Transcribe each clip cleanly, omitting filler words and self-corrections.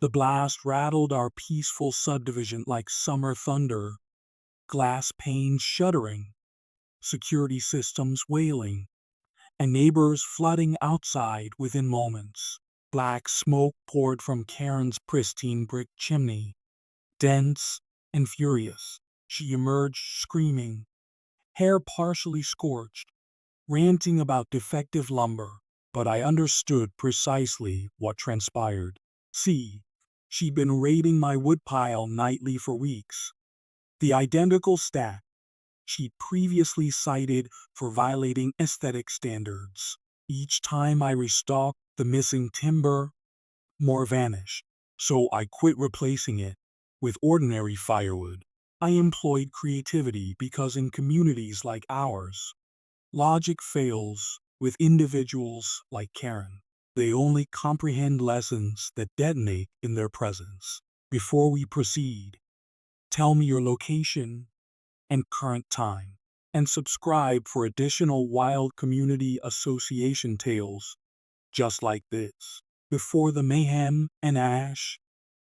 The blast rattled our peaceful subdivision like summer thunder, glass panes shuddering, security systems wailing, and neighbors flooding outside within moments. Black smoke poured from Karen's pristine brick chimney, dense and furious. She emerged screaming, hair partially scorched, ranting about defective lumber, but I understood precisely what transpired. See, she'd been raiding my woodpile nightly for weeks. The identical stack she'd previously cited for violating aesthetic standards. Each time I restocked the missing timber, more vanished. So I quit replacing it with ordinary firewood. I employed creativity because in communities like ours, logic fails with individuals like Karen. They only comprehend lessons that detonate in their presence. Before we proceed, tell me your location and current time, and subscribe for additional Wild Community Association tales just like this. Before the mayhem and ash,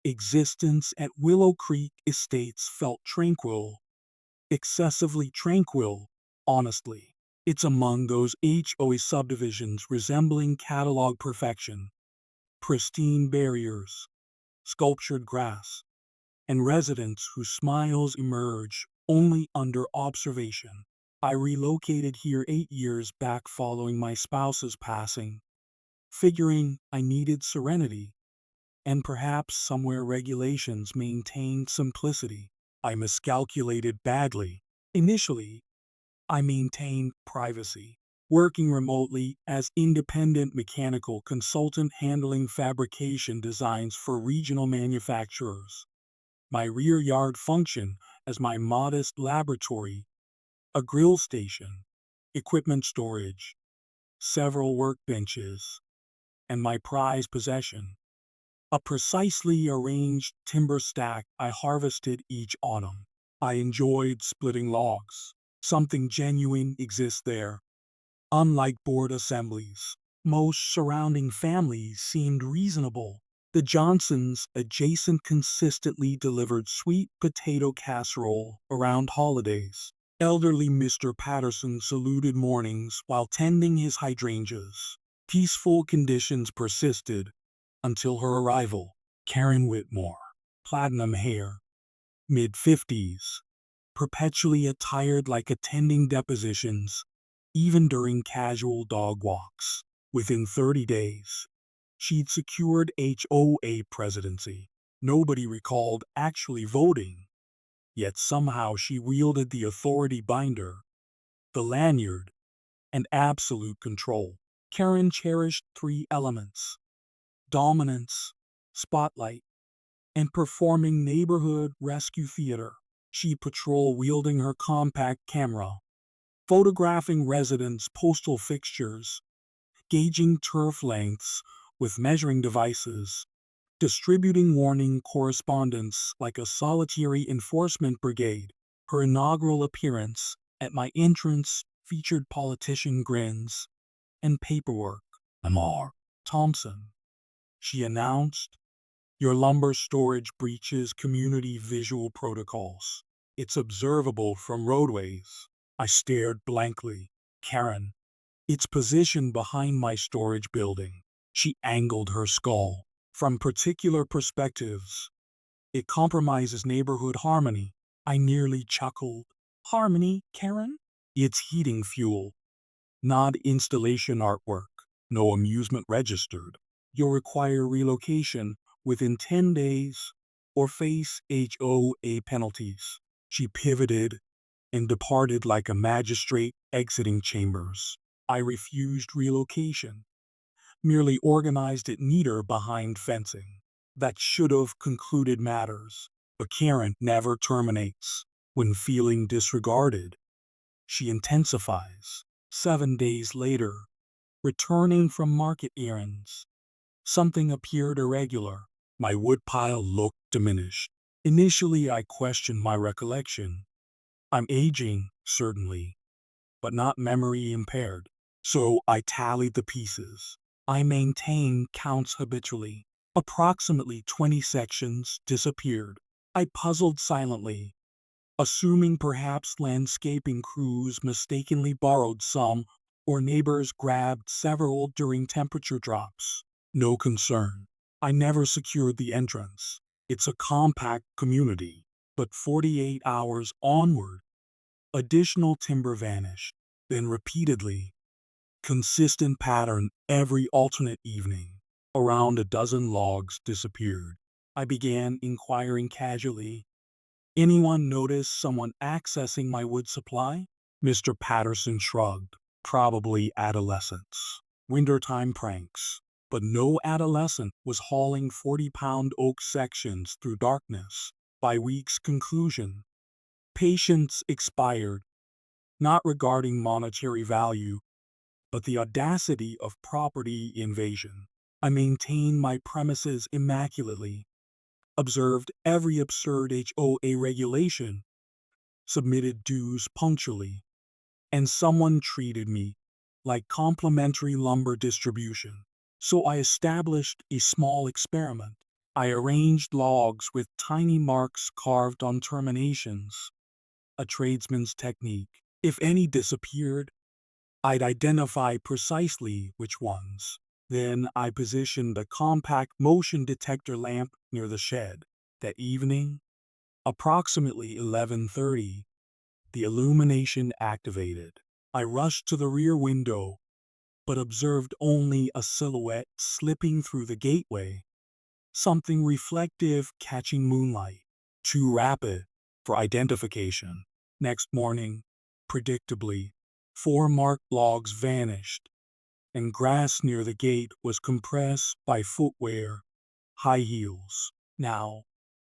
existence at Willow Creek Estates felt tranquil, excessively tranquil, honestly. It's among those HOA subdivisions resembling catalog perfection, pristine barriers, sculptured grass, and residents whose smiles emerge only under observation. I relocated here 8 years back following my spouse's passing, figuring I needed serenity, and perhaps somewhere regulations maintained simplicity. I miscalculated badly. Initially, I maintained privacy, working remotely as independent mechanical consultant handling fabrication designs for regional manufacturers. My rear yard functioned as my modest laboratory, a grill station, equipment storage, several workbenches, and my prized possession, a precisely arranged timber stack I harvested each autumn. I enjoyed splitting logs. Something genuine exists there. Unlike board assemblies, most surrounding families seemed reasonable. The Johnsons adjacent consistently delivered sweet potato casserole around holidays. Elderly Mr. Patterson saluted mornings while tending his hydrangeas. Peaceful conditions persisted until her arrival. Karen Whitmore, platinum hair, mid-50s, perpetually attired like attending depositions, even during casual dog walks. Within 30 days, she'd secured HOA presidency. Nobody recalled actually voting, yet somehow she wielded the authority binder, the lanyard, and absolute control. Karen cherished three elements: dominance, spotlight, and performing neighborhood rescue theater. She patrol wielding her compact camera, photographing residents' postal fixtures, gauging turf lengths with measuring devices, distributing warning correspondence like a solitary enforcement brigade. Her inaugural appearance at my entrance featured politician grins and paperwork. Lamar Thompson, she announced, your lumber storage breaches community visual protocols. It's observable from roadways. I stared blankly. Karen, it's positioned behind my storage building. She angled her skull. From particular perspectives, it compromises neighborhood harmony. I nearly chuckled. Harmony, Karen? It's heating fuel, not installation artwork. No amusement registered. You'll require relocation within 10 days or face HOA penalties. She pivoted and departed like a magistrate exiting chambers. I refused relocation, merely organized it neater behind fencing. That should have concluded matters. But Karen never terminates. When feeling disregarded, she intensifies. 7 days later, returning from market errands, something appeared irregular. My woodpile looked diminished. Initially, I questioned my recollection. I'm aging, certainly, but not memory impaired. So I tallied the pieces. I maintain counts habitually. Approximately 20 sections disappeared. I puzzled silently, assuming perhaps landscaping crews mistakenly borrowed some or neighbors grabbed several during temperature drops. No concern. I never secured the entrance. It's a compact community. But 48 hours onward, additional timber vanished. Then repeatedly, consistent pattern every alternate evening. Around a dozen logs disappeared. I began inquiring casually. Anyone notice someone accessing my wood supply? Mr. Patterson shrugged. Probably adolescents. Wintertime pranks. But no adolescent was hauling 40-pound oak sections through darkness. By week's conclusion, patience expired, not regarding monetary value, but the audacity of property invasion. I maintained my premises immaculately, observed every absurd HOA regulation, submitted dues punctually, and someone treated me like complimentary lumber distribution. So I established a small experiment. I arranged logs with tiny marks carved on terminations, a tradesman's technique. If any disappeared, I'd identify precisely which ones. Then I positioned a compact motion detector lamp near the shed. That evening, approximately 11:30, the illumination activated. I rushed to the rear window, but observed only a silhouette slipping through the gateway, something reflective catching moonlight, too rapid for identification. Next morning, predictably, 4 marked logs vanished, and grass near the gate was compressed by footwear, high heels. Now,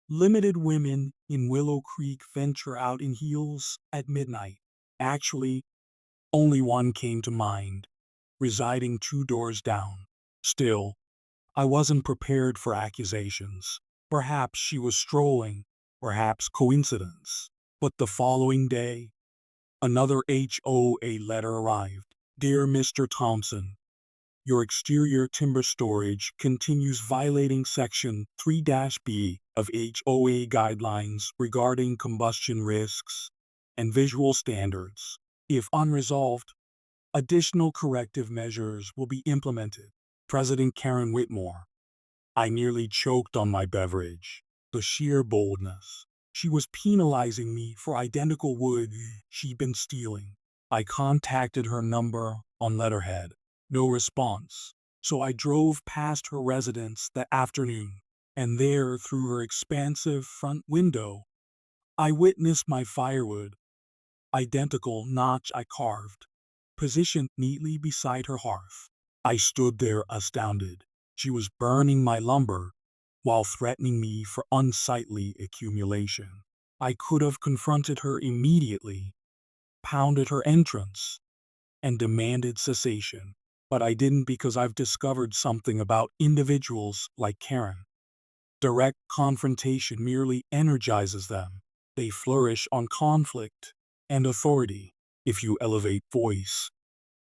limited women in Willow Creek venture out in heels at midnight. Actually, only one came to mind, residing 2 doors down. Still, I wasn't prepared for accusations. Perhaps she was strolling, perhaps coincidence. But the following day, another HOA letter arrived. Dear Mr. Thompson, your exterior timber storage continues violating Section 3-B of HOA guidelines regarding combustion risks and visual standards. If unresolved, additional corrective measures will be implemented. President Karen Whitmore. I nearly choked on my beverage. The sheer boldness. She was penalizing me for identical wood she'd been stealing. I contacted her number on letterhead. No response. So I drove past her residence that afternoon, and there, through her expansive front window, I witnessed my firewood, identical notch I carved, positioned neatly beside her hearth. I stood there astounded. She was burning my lumber while threatening me for unsightly accumulation. I could have confronted her immediately, pounded her entrance, and demanded cessation. But I didn't because I've discovered something about individuals like Karen. Direct confrontation merely energizes them. They flourish on conflict and authority. If you elevate voice,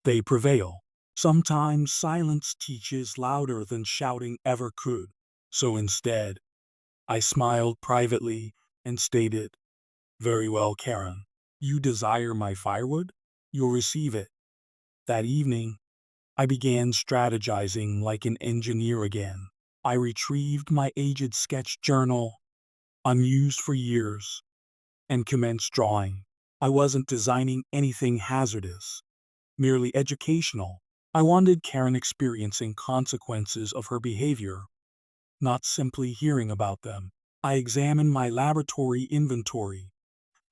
they prevail. Sometimes silence teaches louder than shouting ever could. So instead, I smiled privately and stated, very well, Karen. You desire my firewood? You'll receive it. That evening, I began strategizing like an engineer again. I retrieved my aged sketch journal, unused for years, and commenced drawing. I wasn't designing anything hazardous, merely educational. I wanted Karen experiencing consequences of her behavior, not simply hearing about them. I examined my laboratory inventory,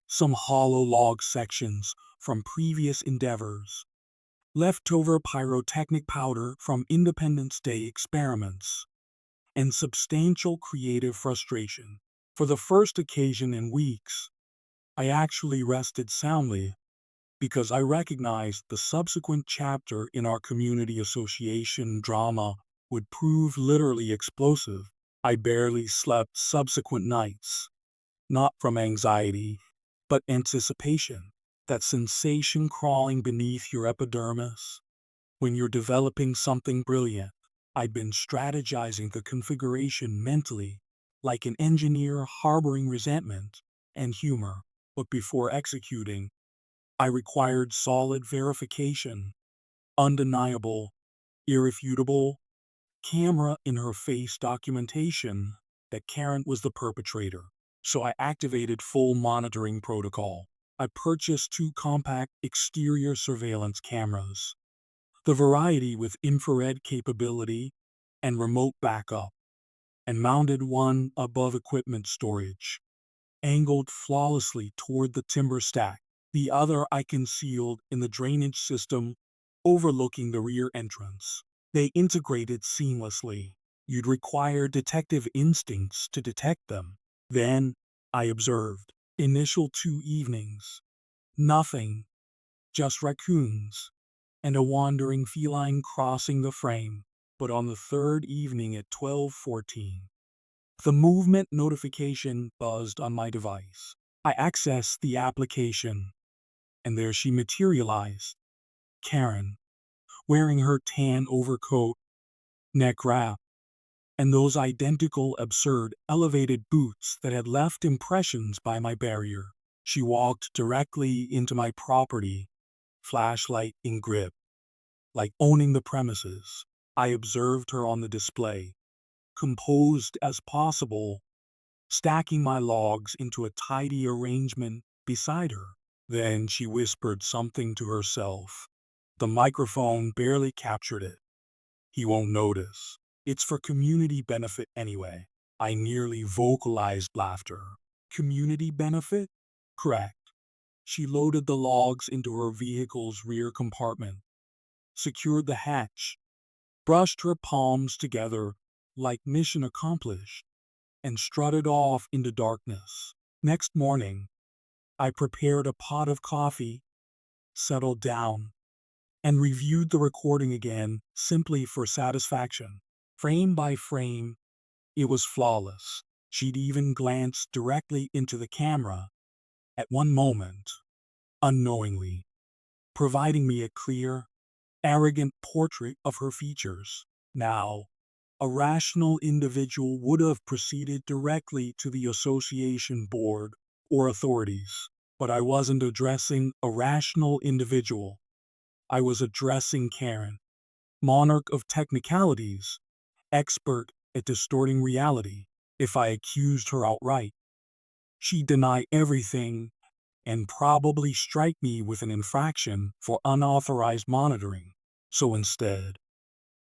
some hollow log sections from previous endeavors, leftover pyrotechnic powder from Independence Day experiments, and substantial creative frustration. For the first occasion in weeks, I actually rested soundly because I recognized the subsequent chapter in our community association drama would prove literally explosive. I barely slept subsequent nights, not from anxiety, but anticipation. That sensation crawling beneath your epidermis when you're developing something brilliant. I'd been strategizing the configuration mentally, like an engineer harboring resentment and humor. But before executing, I required solid verification, undeniable, irrefutable, camera in her face documentation that Karen was the perpetrator. So I activated full monitoring protocol. I purchased 2 compact exterior surveillance cameras, the variety with infrared capability and remote backup, and mounted one above equipment storage, angled flawlessly toward the timber stack. The other I concealed in the drainage system overlooking the rear entrance. They integrated seamlessly. You'd require detective instincts to detect them. Then, I observed. Initial 2 evenings. Nothing. Just raccoons and a wandering feline crossing the frame. But on the third evening at 12:14, the movement notification buzzed on my device. I accessed the application, and there she materialized. Karen, wearing her tan overcoat, neck wrap, and those identical absurd elevated boots that had left impressions by my barrier. She walked directly into my property, flashlight in grip, like owning the premises. I observed her on the display, composed as possible, stacking my logs into a tidy arrangement beside her. Then she whispered something to herself. The microphone barely captured it. He won't notice. It's for community benefit anyway. I nearly vocalized laughter. Community benefit? Correct. She loaded the logs into her vehicle's rear compartment, secured the hatch, brushed her palms together like mission accomplished, and strutted off into darkness. Next morning, I prepared a pot of coffee, settled down, and reviewed the recording again simply for satisfaction. Frame by frame, it was flawless. She'd even glanced directly into the camera at one moment, unknowingly, providing me a clear, arrogant portrait of her features. Now, a rational individual would have proceeded directly to the association board or authorities. But I wasn't addressing a rational individual. I was addressing Karen, monarch of technicalities, expert at distorting reality. If I accused her outright, she'd deny everything and probably strike me with an infraction for unauthorized monitoring. So instead,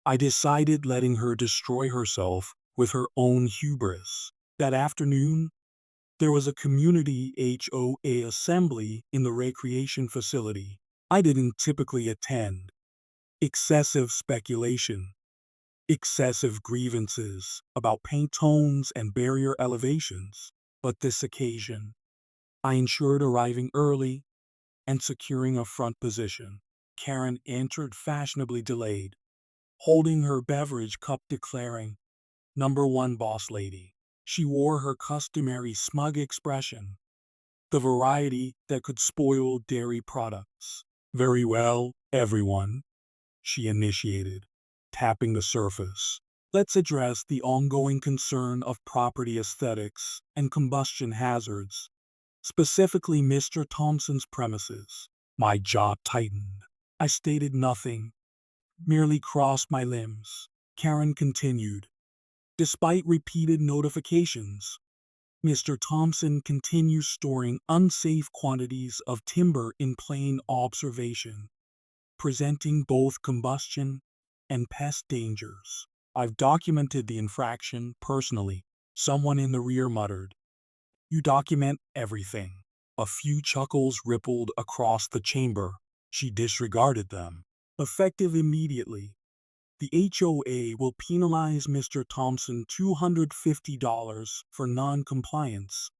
I decided letting her destroy herself with her own hubris. That afternoon, there was a community HOA assembly in the recreation facility. I didn't typically attend. Excessive speculation, excessive grievances about paint tones and barrier elevations. But this occasion, I ensured arriving early and securing a front position. Karen entered fashionably delayed, holding her beverage cup declaring, "Number one boss lady." She wore her customary smug expression, the variety that could spoil dairy products. "Very well, everyone," she initiated, tapping the surface. "Let's address the ongoing concern of property aesthetics and combustion hazards, specifically Mr. Thompson's premises." My jaw tightened. I stated nothing, merely crossed my limbs. Karen continued. "Despite repeated notifications, Mr. Thompson continues storing unsafe quantities of timber in plain observation, presenting both combustion and pest dangers. I've documented the infraction personally." Someone in the rear muttered, "You document everything." A few chuckles rippled across the chamber. She disregarded them. "Effective immediately, the HOA will penalize Mr. Thompson $250 for non-compliance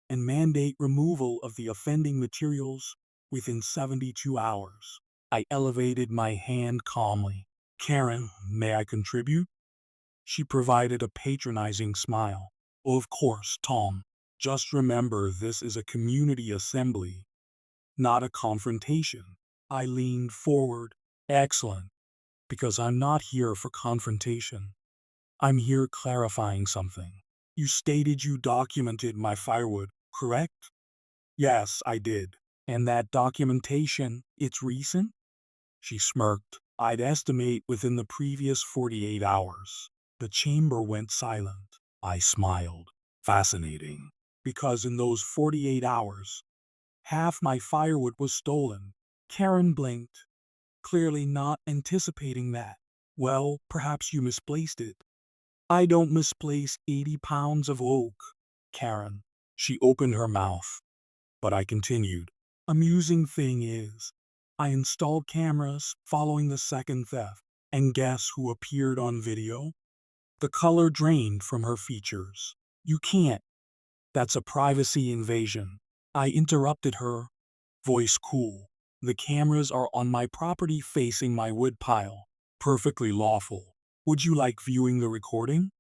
and mandate removal of the offending materials within 72 hours. I elevated my hand calmly. "Karen, may I contribute?" She provided a patronizing smile. "Of course, Tom. Just remember this is a community assembly, not a confrontation." I leaned forward. "Excellent. Because I'm not here for confrontation. I'm here clarifying something. You stated you documented my firewood, correct? Yes, I did. And that documentation, it's recent? She smirked. I'd estimate within the previous 48 hours. The chamber went silent. I smiled. Fascinating. Because in those 48 hours, half my firewood was stolen. Karen blinked, clearly not anticipating that. Well, perhaps you misplaced it. I don't misplace 80 pounds of oak, Karen. She opened her mouth, but I continued. Amusing thing is, I installed cameras following the second theft, and guess who appeared on video? The color drained from her features. You can't. That's a privacy invasion. I interrupted her, voice cool. The cameras are on my property facing my wood pile. Perfectly lawful. Would you like viewing the recording?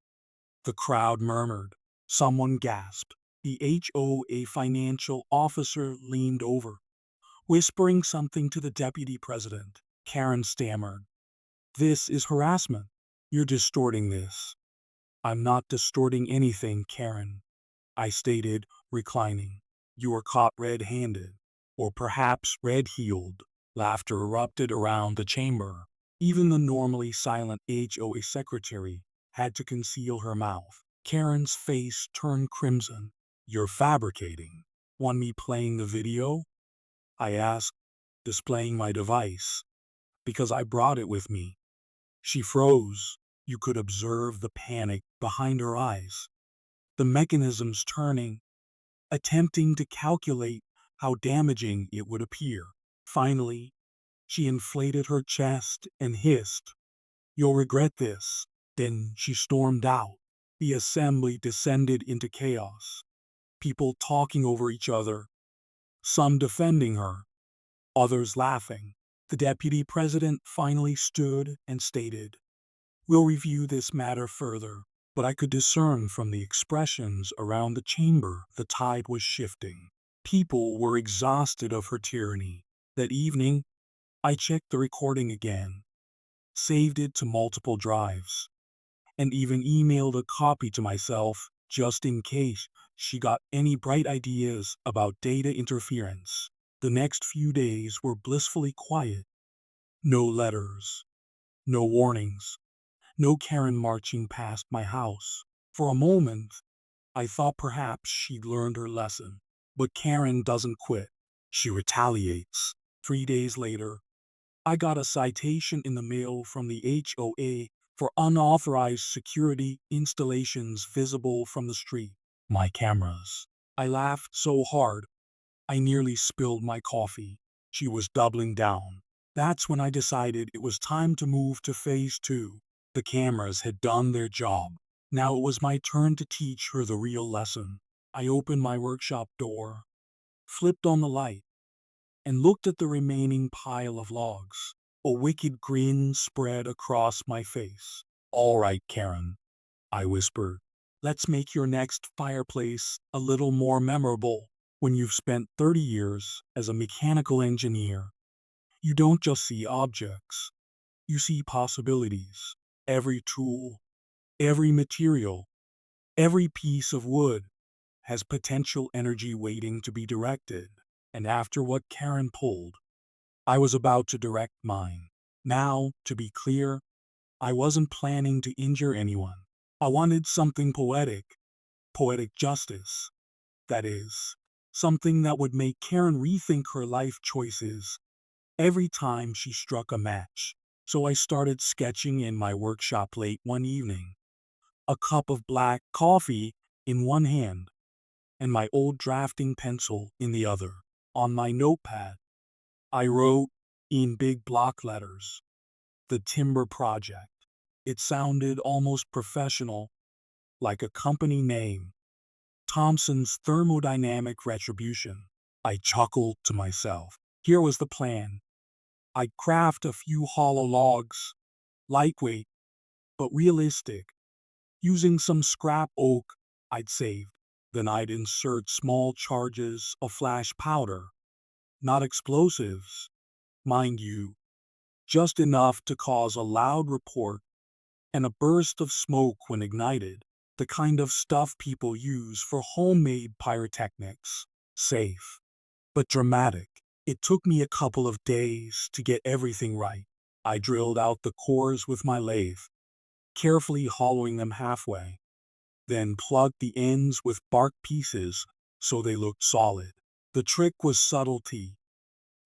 The crowd murmured. Someone gasped. The HOA financial officer leaned over, whispering something to the deputy president. Karen stammered. This is harassment. You're distorting this. I'm not distorting anything, Karen, I stated, reclining. You were caught red-handed, or perhaps red-heeled. Laughter erupted around the chamber. Even the normally silent HOA secretary had to conceal her mouth. Karen's face turned crimson. You're fabricating. Want me playing the video? I asked, displaying my device, because I brought it with me. She froze. You could observe the panic behind her eyes, the mechanisms turning, attempting to calculate how damaging it would appear. Finally, she inflated her chest and hissed, You'll regret this. Then she stormed out. The assembly descended into chaos. People talking over each other, some defending her, others laughing. The deputy president finally stood and stated, We'll review this matter further. But I could discern from the expressions around the chamber the tide was shifting. People were exhausted of her tyranny. That evening, I checked the recording again, saved it to multiple drives, and even emailed a copy to myself just in case she got any bright ideas about data interference. The next few days were blissfully quiet. No letters, no warnings, no Karen marching past my house. For a moment, I thought perhaps she'd learned her lesson. But Karen doesn't quit. She retaliates. 3 days later, I got a citation in the mail from the HOA for unauthorized security installations visible from the street. My cameras. I laughed so hard, I nearly spilled my coffee. She was doubling down. That's when I decided it was time to move to phase two. The cameras had done their job. Now it was my turn to teach her the real lesson. I opened my workshop door, flipped on the light, and looked at the remaining pile of logs. A wicked grin spread across my face. All right, Karen, I whispered. Let's make your next fireplace a little more memorable. When you've spent 30 years as a mechanical engineer, you don't just see objects, you see possibilities. Every tool, every material, every piece of wood has potential energy waiting to be directed. And after what Karen pulled, I was about to direct mine. Now, to be clear, I wasn't planning to injure anyone. I wanted something poetic justice. That is, something that would make Karen rethink her life choices every time she struck a match. So I started sketching in my workshop late one evening, a cup of black coffee in one hand and my old drafting pencil in the other. On my notepad, I wrote, in big block letters, the Timber Project. It sounded almost professional, like a company name. Thompson's Thermodynamic Retribution. I chuckled to myself. Here was the plan. I'd craft a few hollow logs, lightweight, but realistic, using some scrap oak I'd saved. Then I'd insert small charges of flash powder, not explosives, mind you, just enough to cause a loud report and a burst of smoke when ignited, the kind of stuff people use for homemade pyrotechnics. Safe, but dramatic. It took me a couple of days to get everything right. I drilled out the cores with my lathe, carefully hollowing them halfway, then plugged the ends with bark pieces so they looked solid. The trick was subtlety.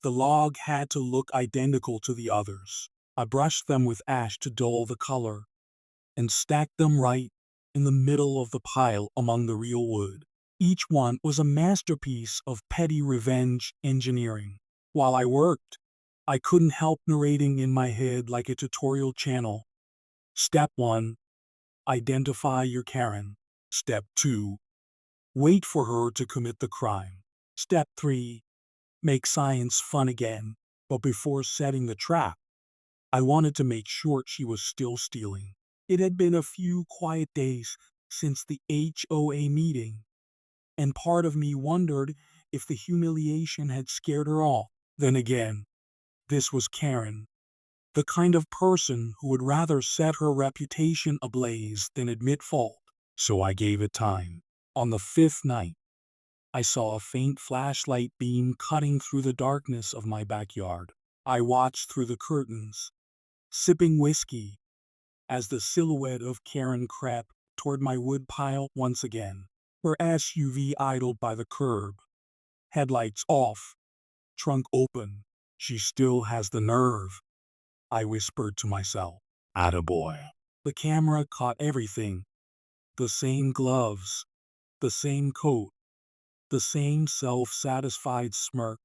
The log had to look identical to the others. I brushed them with ash to dull the color and stacked them right in the middle of the pile among the real wood. Each one was a masterpiece of petty revenge engineering. While I worked, I couldn't help narrating in my head like a tutorial channel. Step 1. Identify your Karen. Step 2. Wait for her to commit the crime. Step 3. Make science fun again. But before setting the trap, I wanted to make sure she was still stealing. It had been a few quiet days since the HOA meeting, and part of me wondered if the humiliation had scared her off. Then again, this was Karen, the kind of person who would rather set her reputation ablaze than admit fault. So I gave it time. On the fifth night, I saw a faint flashlight beam cutting through the darkness of my backyard. I watched through the curtains, sipping whiskey, as the silhouette of Karen crept toward my woodpile once again. Her SUV idled by the curb, headlights off, trunk open. She still has the nerve, I whispered to myself. Attaboy. The camera caught everything. The same gloves, the same coat, the same self-satisfied smirk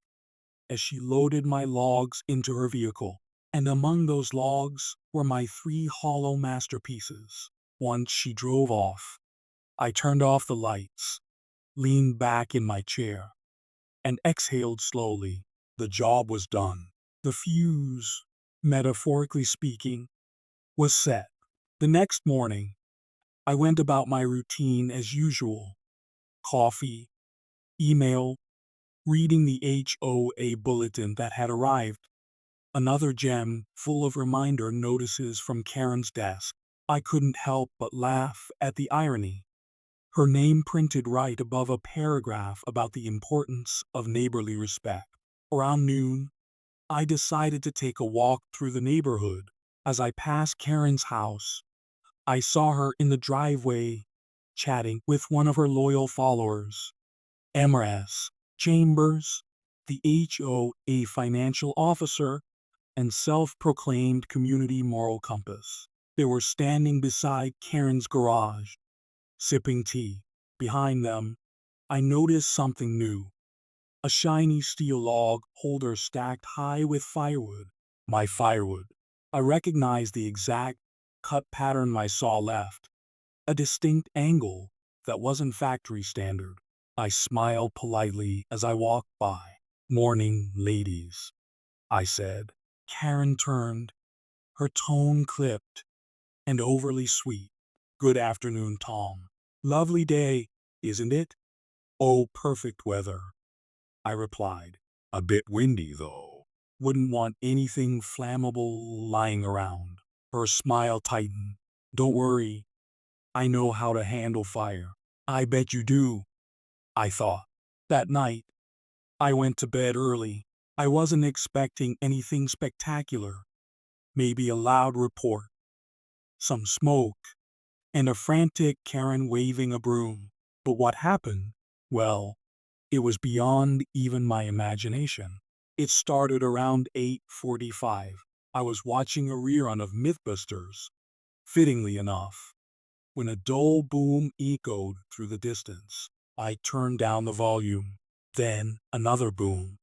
as she loaded my logs into her vehicle. And among those logs were my 3 hollow masterpieces. Once she drove off, I turned off the lights, leaned back in my chair, and exhaled slowly. The job was done. The fuse, metaphorically speaking, was set. The next morning, I went about my routine as usual. Coffee, email, reading the HOA bulletin that had arrived. Another gem full of reminder notices from Karen's desk. I couldn't help but laugh at the irony. Her name printed right above a paragraph about the importance of neighborly respect. Around noon, I decided to take a walk through the neighborhood. As I passed Karen's house, I saw her in the driveway, chatting with one of her loyal followers, MRS Chambers, the HOA financial officer and self-proclaimed community moral compass. They were standing beside Karen's garage, sipping tea. Behind them, I noticed something new. A shiny steel log holder stacked high with firewood. My firewood. I recognized the exact cut pattern my saw left. A distinct angle that wasn't factory standard. I smiled politely as I walked by. Morning, ladies, I said. Karen turned, her tone clipped and overly sweet. Good afternoon, Tom. Lovely day, isn't it? Oh, perfect weather, I replied. A bit windy, though. Wouldn't want anything flammable lying around. Her smile tightened. Don't worry, I know how to handle fire. I bet you do, I thought. That night, I went to bed early. I wasn't expecting anything spectacular. Maybe a loud report, some smoke, and a frantic Karen waving a broom. But what happened? Well, it was beyond even my imagination. It started around 8:45. I was watching a rerun of Mythbusters, fittingly enough, when a dull boom echoed through the distance. I turned down the volume. Then another boom,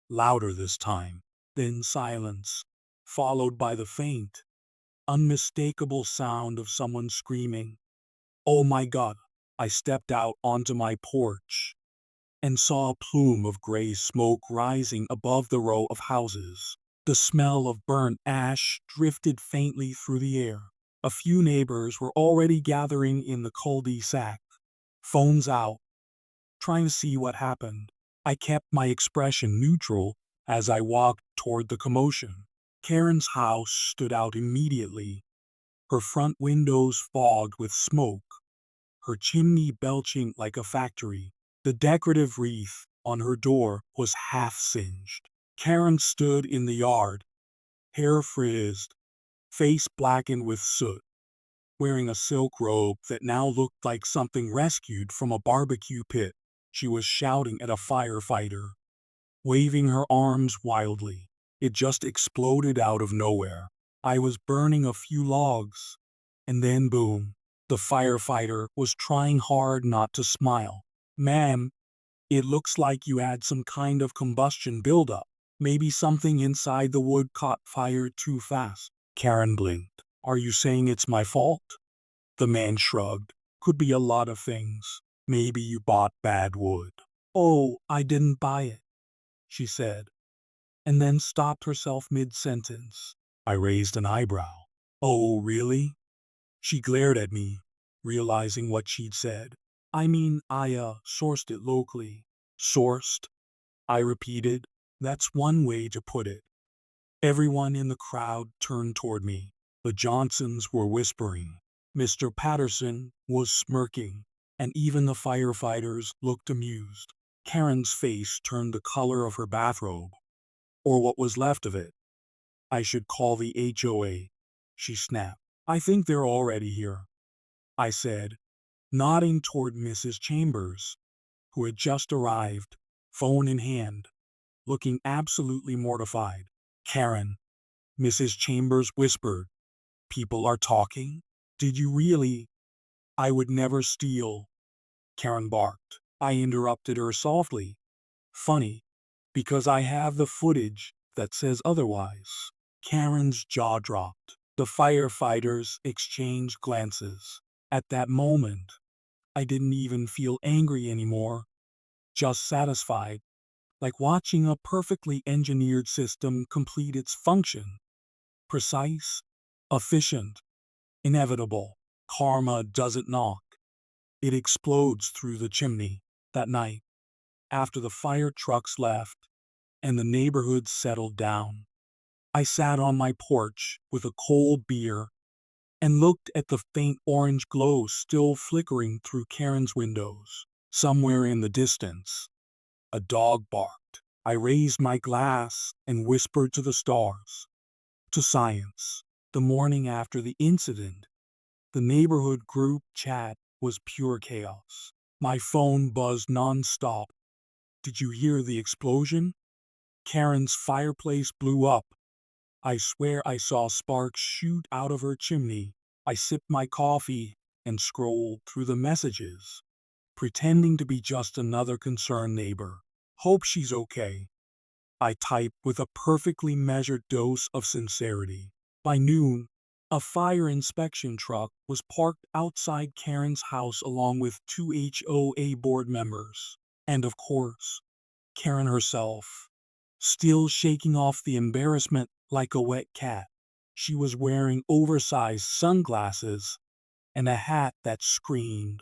louder this time. Then silence, followed by the faint, unmistakable sound of someone screaming. Oh my God! I stepped out onto my porch and saw a plume of gray smoke rising above the row of houses. The smell of burnt ash drifted faintly through the air. A few neighbors were already gathering in the cul-de-sac, phones out, trying to see what happened. I kept my expression neutral as I walked toward the commotion. Karen's house stood out immediately, her front windows fogged with smoke, her chimney belching like a factory. The decorative wreath on her door was half singed. Karen stood in the yard, hair frizzed, face blackened with soot, wearing a silk robe that now looked like something rescued from a barbecue pit. She was shouting at a firefighter, waving her arms wildly. It just exploded out of nowhere. I was burning a few logs, and then boom. The firefighter was trying hard not to smile. Ma'am, it looks like you had some kind of combustion buildup. Maybe something inside the wood caught fire too fast. Karen blinked. Are you saying it's my fault? The man shrugged. Could be a lot of things. Maybe you bought bad wood. Oh, I didn't buy it, she said, and then stopped herself mid-sentence. I raised an eyebrow. Oh, really? She glared at me, realizing what she'd said. I mean, I sourced it locally. Sourced? I repeated. That's one way to put it. Everyone in the crowd turned toward me. The Johnsons were whispering. Mr. Patterson was smirking, and even the firefighters looked amused. Karen's face turned the color of her bathrobe, or what was left of it. I should call the HOA, she snapped. I think they're already here, I said, nodding toward Mrs. Chambers, who had just arrived, phone in hand, looking absolutely mortified. Karen, Mrs. Chambers whispered, people are talking? Did you really? I would never steal, Karen barked. I interrupted her softly. Funny, because I have the footage that says otherwise. Karen's jaw dropped. The firefighters exchanged glances. At that moment, I didn't even feel angry anymore, just satisfied, like watching a perfectly engineered system complete its function. Precise, efficient, inevitable. Karma doesn't knock. It explodes through the chimney. That night, after the fire trucks left and the neighborhood settled down, I sat on my porch with a cold beer and looked at the faint orange glow still flickering through Karen's windows. Somewhere in the distance, a dog barked. I raised my glass and whispered to the stars, to science. The morning after the incident, the neighborhood group chat was pure chaos. My phone buzzed nonstop. Did you hear the explosion? Karen's fireplace blew up. I swear I saw sparks shoot out of her chimney. I sipped my coffee and scrolled through the messages, pretending to be just another concerned neighbor. Hope she's okay, I typed with a perfectly measured dose of sincerity. By noon, a fire inspection truck was parked outside Karen's house along with two HOA board members. And of course, Karen herself, still shaking off the embarrassment like a wet cat. She was wearing oversized sunglasses and a hat that screamed,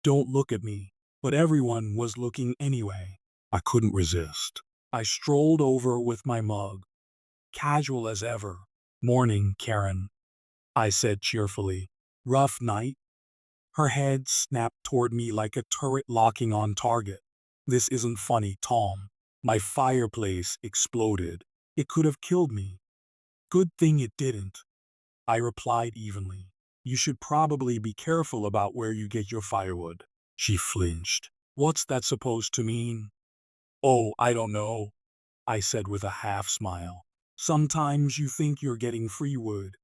"Don't look at me." But everyone was looking anyway. I couldn't resist. I strolled over with my mug, casual as ever. "Morning, Karen," I said cheerfully. "Rough night?" Her head snapped toward me like a turret locking on target. "This isn't funny, Tom. My fireplace exploded. It could have killed me. Good thing it didn't," I replied evenly. "You should probably be careful about where you get your firewood." She flinched. "What's that supposed to mean?" "Oh, I don't know," I said with a half smile. "Sometimes you think you're getting free wood,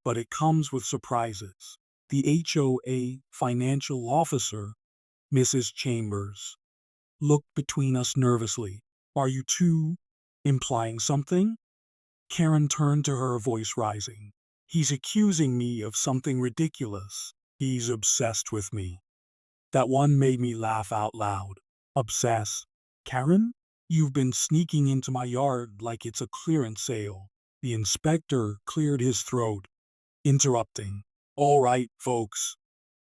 but it comes with surprises." The HOA financial officer, Mrs. Chambers, looked between us nervously. "Are you two implying something?" Karen turned to her, voice rising. "He's accusing me of something ridiculous. He's obsessed with me." That one made me laugh out loud. "Obsessed? Karen? You've been sneaking into my yard like it's a clearance sale." The inspector cleared his throat, interrupting. "All right, folks,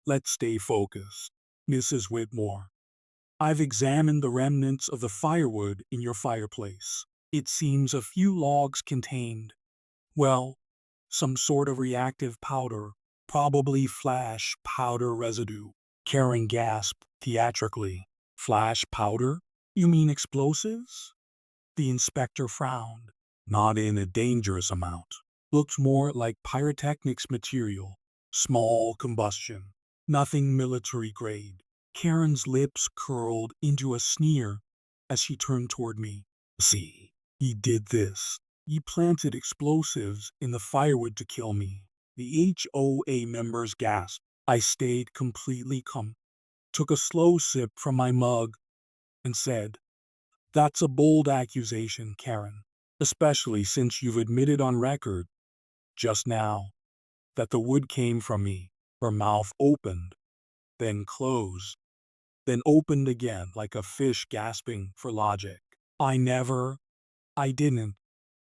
let's stay focused. Mrs. Whitmore, I've examined the remnants of the firewood in your fireplace. It seems a few logs contained Well, some sort of reactive powder, probably flash powder residue. Karen gasped theatrically. Flash powder? You mean explosives? The inspector frowned. Not in a dangerous amount. Looked more like pyrotechnics material. Small combustion. Nothing military grade. Karen's lips curled into a sneer as she turned toward me. See, he did this. He planted explosives in the firewood to kill me. The HOA members gasped. I stayed completely calm, took a slow sip from my mug, and said, "That's a bold accusation, Karen, especially since you've admitted on record just now that the wood came from me." Her mouth opened, then closed, then opened again like a fish gasping for logic. I didn't.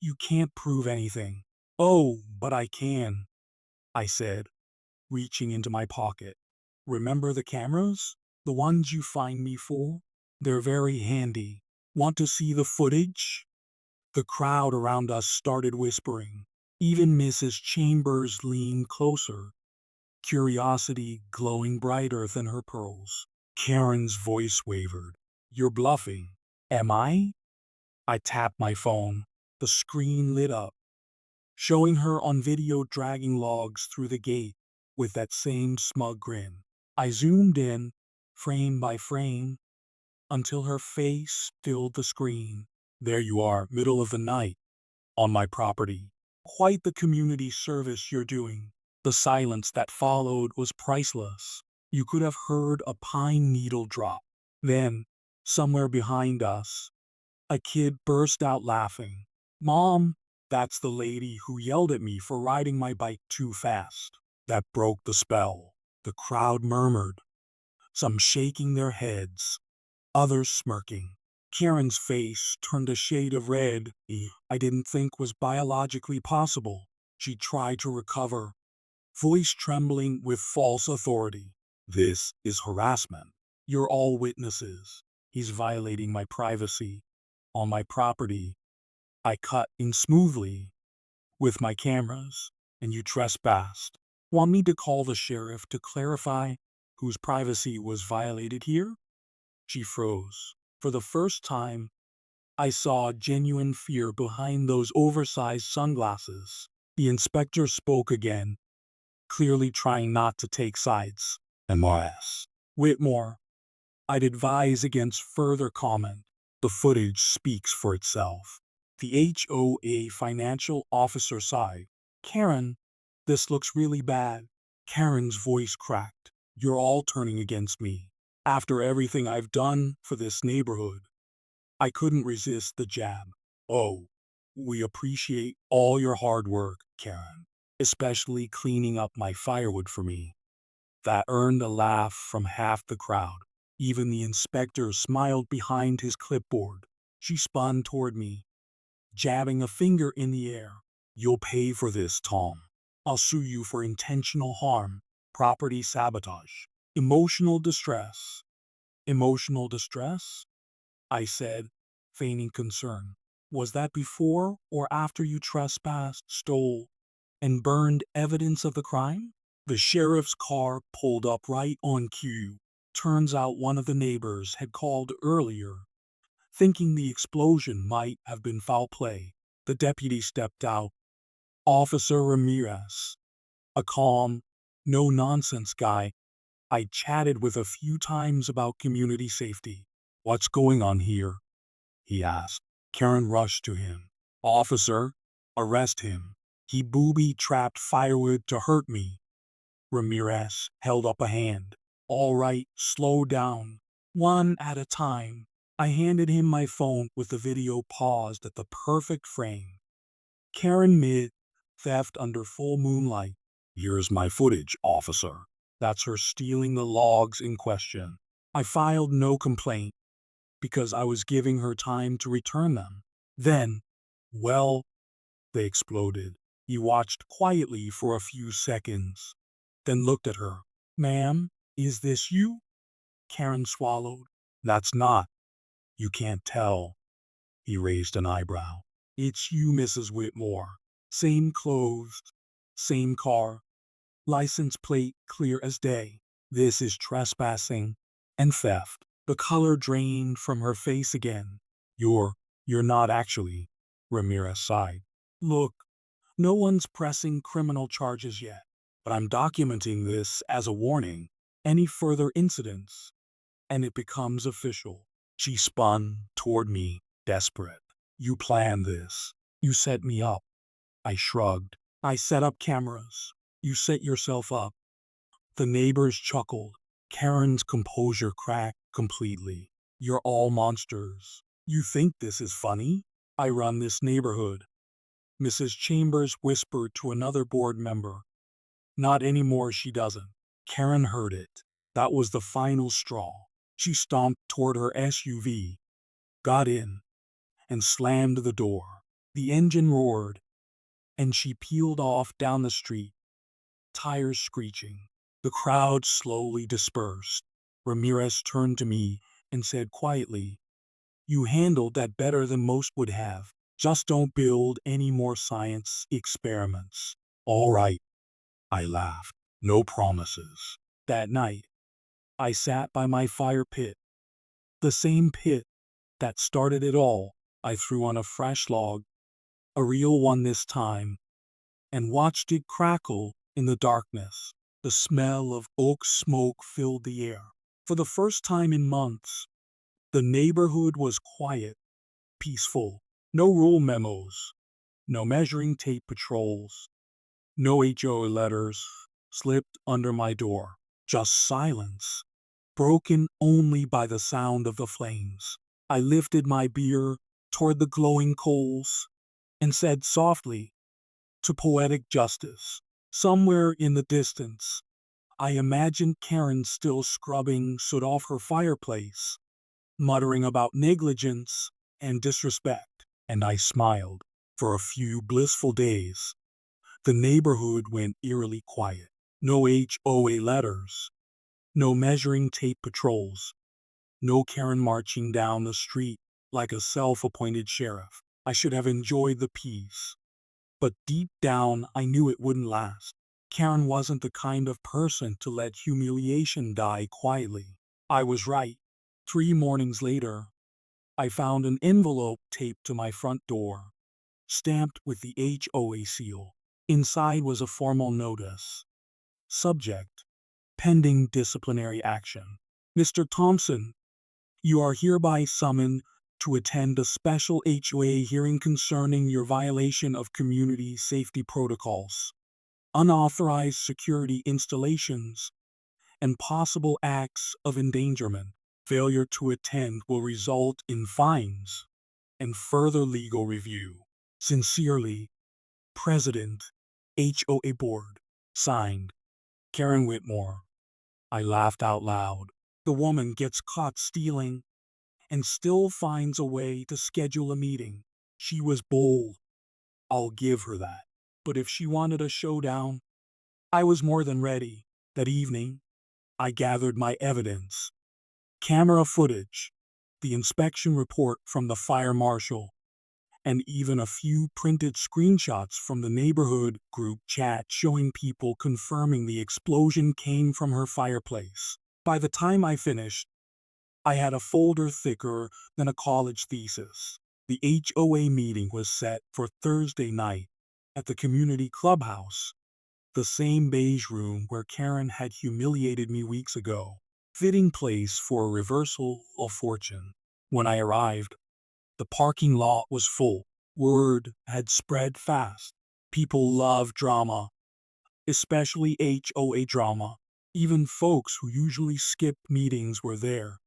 You can't prove anything." "Oh, but I can," I said, reaching into my pocket. "Remember the cameras? The ones you fined me for? They're very handy. Want to see the footage?" The crowd around us started whispering. Even Mrs. Chambers leaned closer, curiosity glowing brighter than her pearls. Karen's voice wavered. "You're bluffing." "Am I?" I tapped my phone. The screen lit up, showing her on video dragging logs through the gate with that same smug grin. I zoomed in, frame by frame, until her face filled the screen. "There you are, middle of the night, on my property. Quite the community service you're doing." The silence that followed was priceless. You could have heard a pine needle drop. Then, somewhere behind us, a kid burst out laughing. "Mom, that's the lady who yelled at me for riding my bike too fast." That broke the spell. The crowd murmured, some shaking their heads, others smirking. Karen's face turned a shade of red. I didn't think was biologically possible. She tried to recover, voice trembling with false authority. "This is harassment. You're all witnesses. He's violating my privacy on my property." I cut in smoothly with my cameras, "And you trespassed. Want me to call the sheriff to clarify whose privacy was violated here?" She froze. For the first time, I saw genuine fear behind those oversized sunglasses. The inspector spoke again, clearly trying not to take sides. "M.R.S. Whitmore, I'd advise against further comment. The footage speaks for itself." The HOA financial officer sighed. "Karen, this looks really bad." Karen's voice cracked. "You're all turning against me. After everything I've done for this neighborhood." I couldn't resist the jab. "Oh, we appreciate all your hard work, Karen, especially cleaning up my firewood for me." That earned a laugh from half the crowd. Even the inspector smiled behind his clipboard. She spun toward me, jabbing a finger in the air. "You'll pay for this, Tom. I'll sue you for intentional harm, property sabotage, emotional distress." "Emotional distress?" I said, feigning concern. "Was that before or after you trespassed, stole, and burned evidence of the crime?" The sheriff's car pulled up right on cue. Turns out one of the neighbors had called earlier, thinking the explosion might have been foul play. The deputy stepped out. Officer Ramirez, a calm, no-nonsense guy I chatted with a few times about community safety. "What's going on here?" he asked. Karen rushed to him. "Officer, arrest him. He booby-trapped Firewood to hurt me." Ramirez held up a hand. "All right, slow down. One at a time." I handed him my phone with the video paused at the perfect frame. Karen mid, theft under full moonlight. "Here's my footage, officer." That's her stealing the logs in question. I filed no complaint because I was giving her time to return them. Then, well, they exploded. He watched quietly for a few seconds, then looked at her. "Ma'am, is this you?" Karen swallowed. "That's not. You can't tell." He raised an eyebrow. "It's you, Mrs. Whitmore. Same clothes, same car, license plate clear as day. This is trespassing and theft. The color drained from her face again. You're, you're not actually, Ramirez sighed. Look, no one's pressing criminal charges yet, but I'm documenting this as a warning. Any further incidents, and it becomes official. She spun toward me, desperate. You planned this. You set me up. I shrugged. I set up cameras. You set yourself up. The neighbors chuckled. Karen's composure cracked completely. You're all monsters. You think this is funny? I run this neighborhood. Mrs. Chambers whispered to another board member. Not anymore, she doesn't. Karen heard it. That was the final straw. She stomped toward her SUV, got in, and slammed the door. The engine roared, and she peeled off down the street, tires screeching. The crowd slowly dispersed. Ramirez turned to me and said quietly, You handled that better than most would have. Just don't build any more science experiments. All right, I laughed. No promises. That night, I sat by my fire pit, the same pit that started it all. I threw on a fresh log, a real one this time, and watched it crackle in the darkness. The smell of oak smoke filled the air. For the first time in months, the neighborhood was quiet, peaceful. No rule memos, no measuring tape patrols, no HOA letters slipped under my door. Just silence, broken only by the sound of the flames. I lifted my beer toward the glowing coals and said softly, to poetic justice. Somewhere in the distance, I imagined Karen still scrubbing soot off her fireplace, muttering about negligence and disrespect, and I smiled. For a few blissful days, the neighborhood went eerily quiet. No HOA letters, no measuring tape patrols, no Karen marching down the street like a self-appointed sheriff. I should have enjoyed the peace. But deep down, I knew it wouldn't last. Karen wasn't the kind of person to let humiliation die quietly. I was right. 3 mornings later, I found an envelope taped to my front door, stamped with the HOA seal. Inside was a formal notice. Subject: pending disciplinary action. Mr. Thompson, you are hereby summoned to attend a special HOA hearing concerning your violation of community safety protocols, unauthorized security installations, and possible acts of endangerment. Failure to attend will result in fines and further legal review. Sincerely, President, HOA Board. Signed, Karen Whitmore. I laughed out loud. The woman gets caught stealing and still finds a way to schedule a meeting. She was bold, I'll give her that. But if she wanted a showdown, I was more than ready. That evening, I gathered my evidence. Camera footage, the inspection report from the fire marshal, and even a few printed screenshots from the neighborhood group chat showing people confirming the explosion came from her fireplace. By the time I finished, I had a folder thicker than a college thesis. The HOA meeting was set for Thursday night at the community clubhouse, the same beige room where Karen had humiliated me weeks ago. Fitting place for a reversal of fortune. When I arrived, the parking lot was full. Word had spread fast. People love drama, especially HOA drama. Even folks who usually skip meetings were there,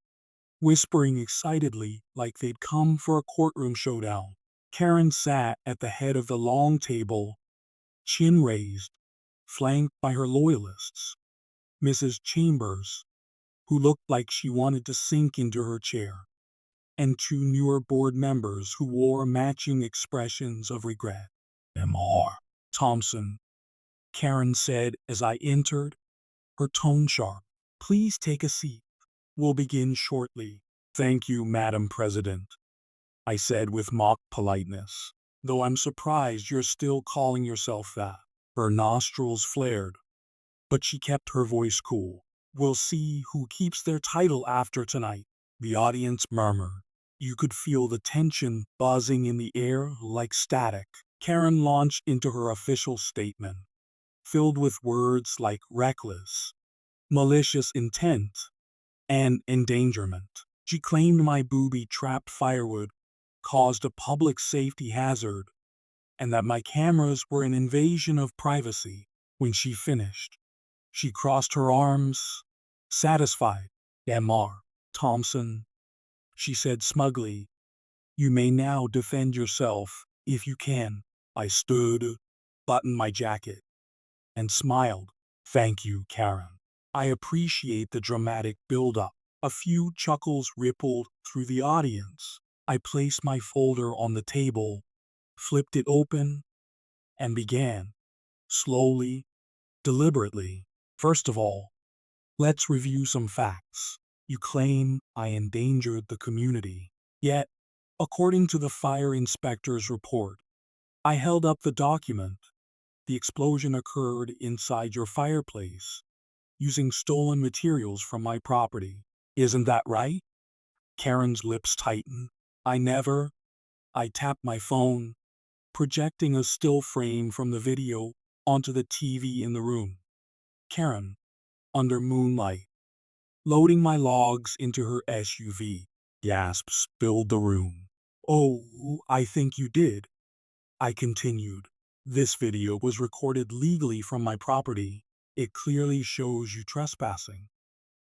whispering excitedly like they'd come for a courtroom showdown. Karen sat at the head of the long table, chin raised, flanked by her loyalists. Mrs. Chambers, who looked like she wanted to sink into her chair, and 2 newer board members who wore matching expressions of regret. Mr. Thompson, Karen said as I entered, her tone sharp. Please take a seat. We'll begin shortly. Thank you, Madam President, I said with mock politeness. though I'm surprised you're still calling yourself that. Her nostrils flared, but she kept her voice cool. We'll see who keeps their title after tonight. The audience murmured. You could feel the tension buzzing in the air like static. Karen launched into her official statement, filled with words like reckless, malicious intent, and endangerment. She claimed my booby-trapped firewood caused a public safety hazard and that my cameras were an invasion of privacy. When she finished, she crossed her arms, satisfied. M.R. Thompson, she said smugly, you may now defend yourself if you can. I stood, buttoned my jacket, and smiled. Thank you, Karen. I appreciate the dramatic build-up. A few chuckles rippled through the audience. I placed my folder on the table, flipped it open, and began, slowly, deliberately. First of all, let's review some facts. You claim I endangered the community. Yet, according to the fire inspector's report, I held up the document. The explosion occurred inside your fireplace, using stolen materials from my property. Isn't that right? Karen's lips tightened. I never. I tapped my phone, projecting a still frame from the video onto the TV in the room. Karen, under moonlight, loading my logs into her SUV. Gasps filled the room. Oh, I think you did. I continued. This video was recorded legally from my property. It clearly shows you trespassing,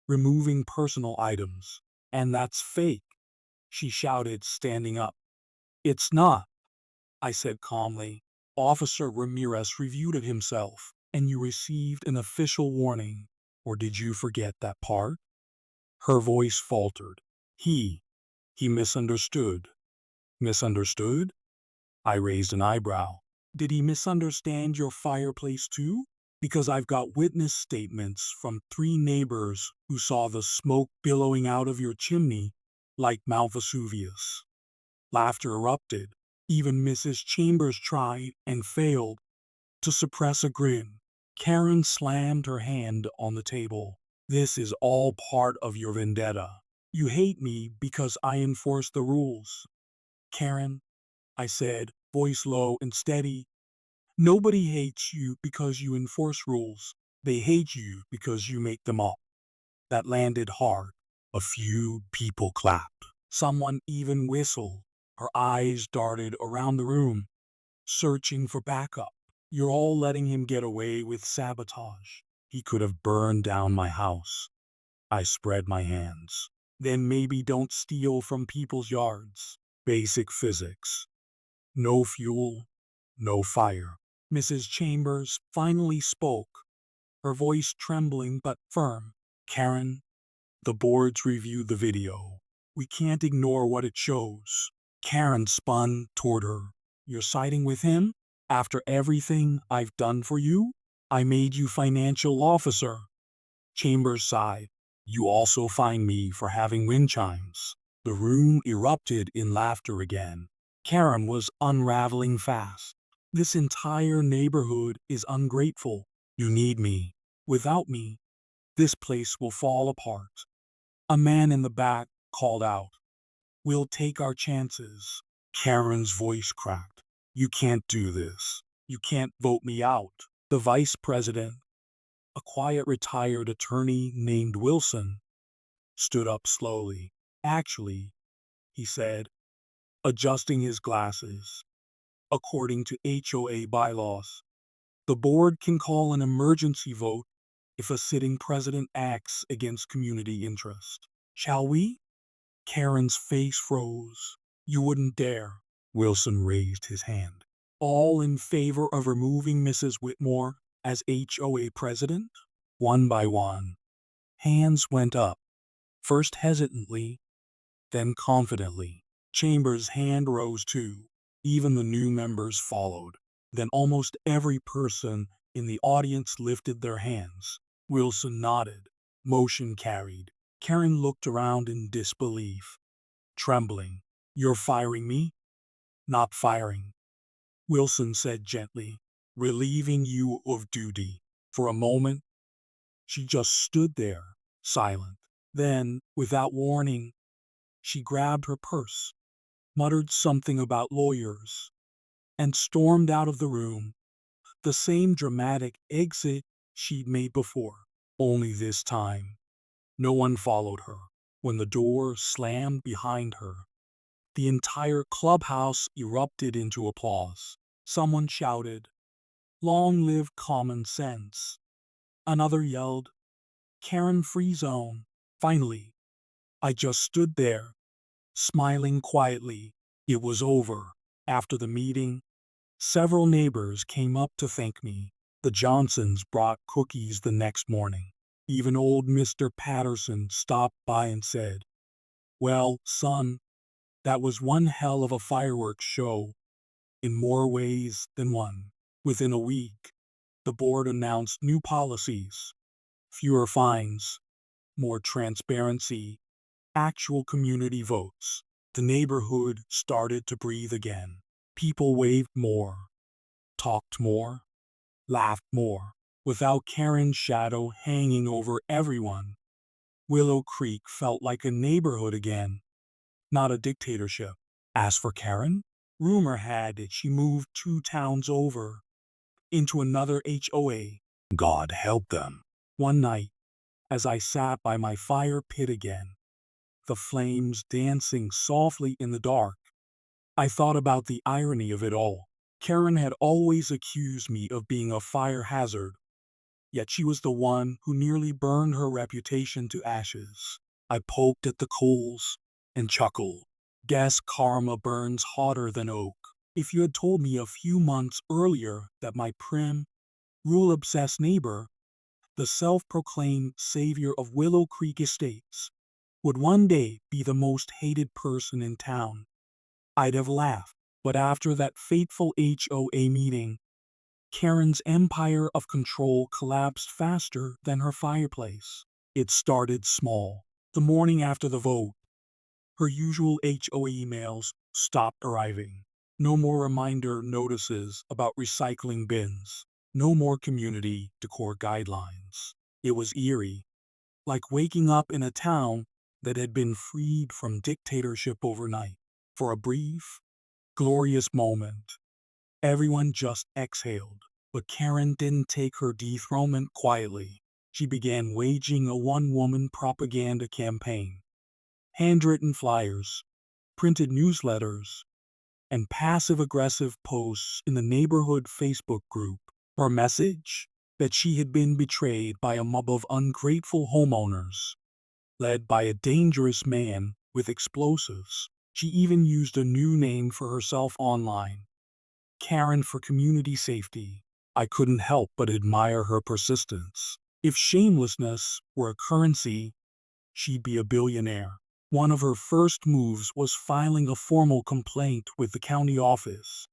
removing personal items. And that's fake, she shouted, standing up. It's not, I said calmly. Officer Ramirez reviewed it himself, and you received an official warning. Or did you forget that part? Her voice faltered. He misunderstood. Misunderstood? I raised an eyebrow. Did he misunderstand your fireplace too? Because I've got witness statements from 3 neighbors who saw the smoke billowing out of your chimney like Mount Vesuvius. Laughter erupted. Even Mrs. Chambers tried and failed to suppress a grin. Karen slammed her hand on the table. This is all part of your vendetta. You hate me because I enforce the rules. Karen, I said, voice low and steady, nobody hates you because you enforce rules. They hate you because you make them up. That landed hard. A few people clapped. Someone even whistled. Her eyes darted around the room, searching for backup. You're all letting him get away with sabotage. He could have burned down my house. I spread my hands. Then maybe don't steal from people's yards. Basic physics. No fuel, no fire. Mrs. Chambers finally spoke, her voice trembling but firm. Karen, the boards reviewed the video. We can't ignore what it shows. Karen spun toward her. You're siding with him? After everything I've done for you? I made you financial officer. Chambers sighed. You also fined me for having wind chimes. The room erupted in laughter again. Karen was unraveling fast. This entire neighborhood is ungrateful. You need me. Without me, this place will fall apart. A man in the back called out. We'll take our chances. Karen's voice cracked. You can't do this. You can't vote me out. The vice president, a quiet retired attorney named Wilson, stood up slowly. Actually, he said, adjusting his glasses, according to HOA bylaws, the board can call an emergency vote if a sitting president acts against community interest. Shall we? Karen's face froze. You wouldn't dare. Wilson raised his hand. All in favor of removing Mrs. Whitmore as HOA president? One by one, hands went up, first hesitantly, then confidently. Chambers' hand rose too. Even the new members followed. Then almost every person in the audience lifted their hands. Wilson nodded. Motion carried. Karen looked around in disbelief, trembling. You're firing me? Not firing. Wilson said gently, relieving you of duty. For a moment, she just stood there, silent. Then, without warning, she grabbed her purse, muttered something about lawyers, and stormed out of the room. The same dramatic exit she'd made before, only this time no one followed her. When the door slammed behind her, the entire clubhouse erupted into applause. Someone shouted, "Long live common sense." Another yelled, "Karen free zone." Finally, I just stood there, smiling quietly. It was over. After the meeting, several neighbors came up to thank me. The Johnsons brought cookies the next morning. Even old Mr. Patterson stopped by and said, "Well, son, that was one hell of a fireworks show, in more ways than one." Within a week, the board announced new policies: fewer fines, more transparency, actual community votes. The neighborhood started to breathe again. People waved more, talked more, laughed more. Without Karen's shadow hanging over everyone, Willow Creek felt like a neighborhood again, not a dictatorship. As for Karen, rumor had it she moved 2 towns over, into another HOA. God help them. One night, as I sat by my fire pit again, the flames dancing softly in the dark, I thought about the irony of it all. Karen had always accused me of being a fire hazard, yet she was the one who nearly burned her reputation to ashes. I poked at the coals and chuckled. Guess karma burns hotter than oak. If you had told me a few months earlier that my prim, rule-obsessed neighbor, the self-proclaimed savior of Willow Creek Estates, would one day be the most hated person in town, I'd have laughed. But after that fateful HOA meeting, Karen's empire of control collapsed faster than her fireplace. It started small. The morning after the vote, her usual HOA emails stopped arriving. No more reminder notices about recycling bins. No more community decor guidelines. It was eerie, like waking up in a town that had been freed from dictatorship overnight. For a brief, glorious moment, everyone just exhaled. But Karen didn't take her dethronement quietly. She began waging a one-woman propaganda campaign. Handwritten flyers, printed newsletters, and passive-aggressive posts in the neighborhood Facebook group. Her message? That she had been betrayed by a mob of ungrateful homeowners, led by a dangerous man with explosives. She even used a new name for herself online, Karen for Community Safety. I couldn't help but admire her persistence. If shamelessness were a currency, she'd be a billionaire. One of her first moves was filing a formal complaint with the county office,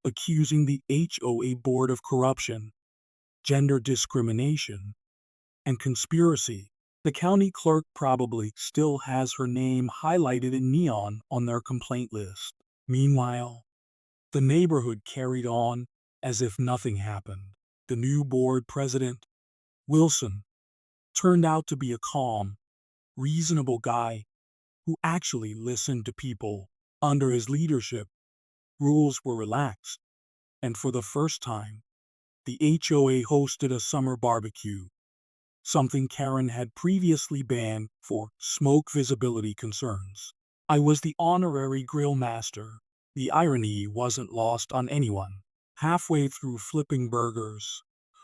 accusing the HOA board of corruption, gender discrimination, and conspiracy. The county clerk probably still has her name highlighted in neon on their complaint list. Meanwhile, the neighborhood carried on as if nothing happened. The new board president, Wilson, turned out to be a calm, reasonable guy who actually listened to people. Under his leadership, rules were relaxed, and for the first time, the HOA hosted a summer barbecue, something Karen had previously banned for smoke visibility concerns. I was the honorary grill master. The irony wasn't lost on anyone. Halfway through flipping burgers,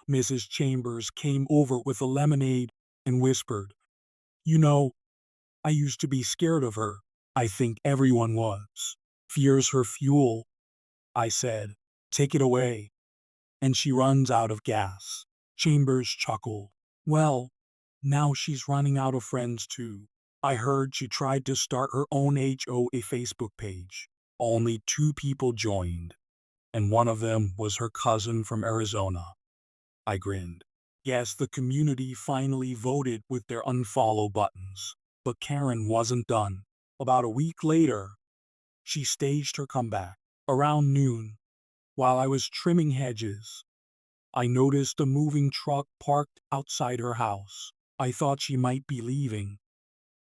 Mrs. Chambers came over with a lemonade and whispered, "You know, I used to be scared of her." I think everyone was. "Fear's her fuel," I said. "Take it away." And she runs out of gas. Chambers chuckled. "Well, now she's running out of friends too. I heard she tried to start her own HOA Facebook page. Only 2 people joined, and one of them was her cousin from Arizona." I grinned. Yes, the community finally voted with their unfollow buttons. But Karen wasn't done. About a week later, she staged her comeback. Around noon, While I was trimming hedges, I noticed a moving truck parked outside her house. I thought she might be leaving,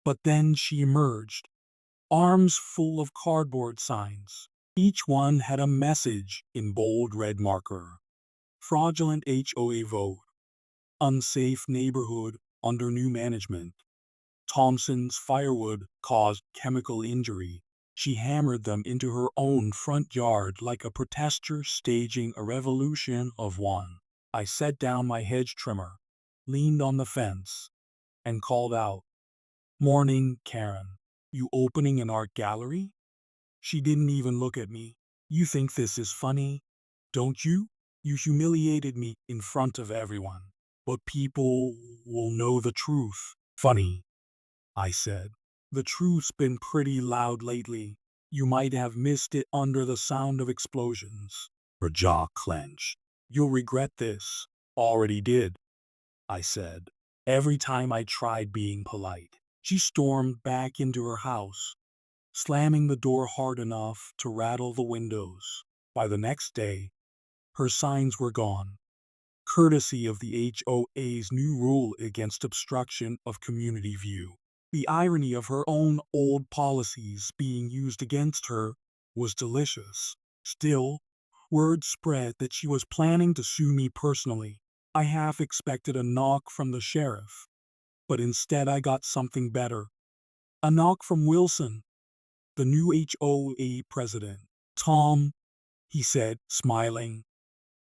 but then she emerged, arms full of cardboard signs. Each one had a message in bold red marker. Fraudulent HOA vote. Unsafe neighborhood under new management. Thompson's firewood caused chemical injury. She hammered them into her own front yard like a protester staging a revolution of one. I set down my hedge trimmer, leaned on the fence, and called out, "Morning, Karen. You opening an art gallery?" She didn't even look at me. "You think this is funny, don't you? You humiliated me in front of everyone. But people will know the truth." "Funny," I said. "The truth's been pretty loud lately. You might have missed it under the sound of explosions." Her jaw clenched. "You'll regret this." "Already did," I said. Every time I tried being polite, she stormed back into her house, slamming the door hard enough to rattle the windows. By the next day, her signs were gone, courtesy of the HOA's new rule against obstruction of community view. The irony of her own old policies being used against her was delicious. Still, word spread that she was planning to sue me personally. I half expected a knock from the sheriff, but instead I got something better. A knock from Wilson, the new HOA president. "Tom," he said, smiling,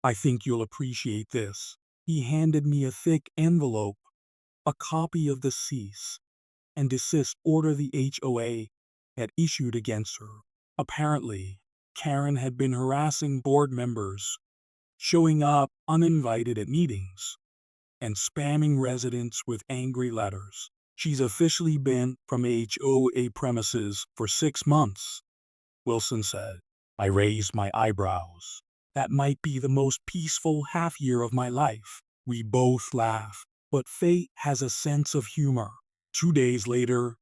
"I think you'll appreciate this." He handed me a thick envelope, a copy of the cease and desist order the HOA had issued against her. Apparently, Karen had been harassing board members, showing up uninvited at meetings, and spamming residents with angry letters. She's officially been from HOA premises for 6 months, Wilson said. I raised my eyebrows. That might be the most peaceful half year of my life. We both laughed, but fate has a sense of humor. 2 days later,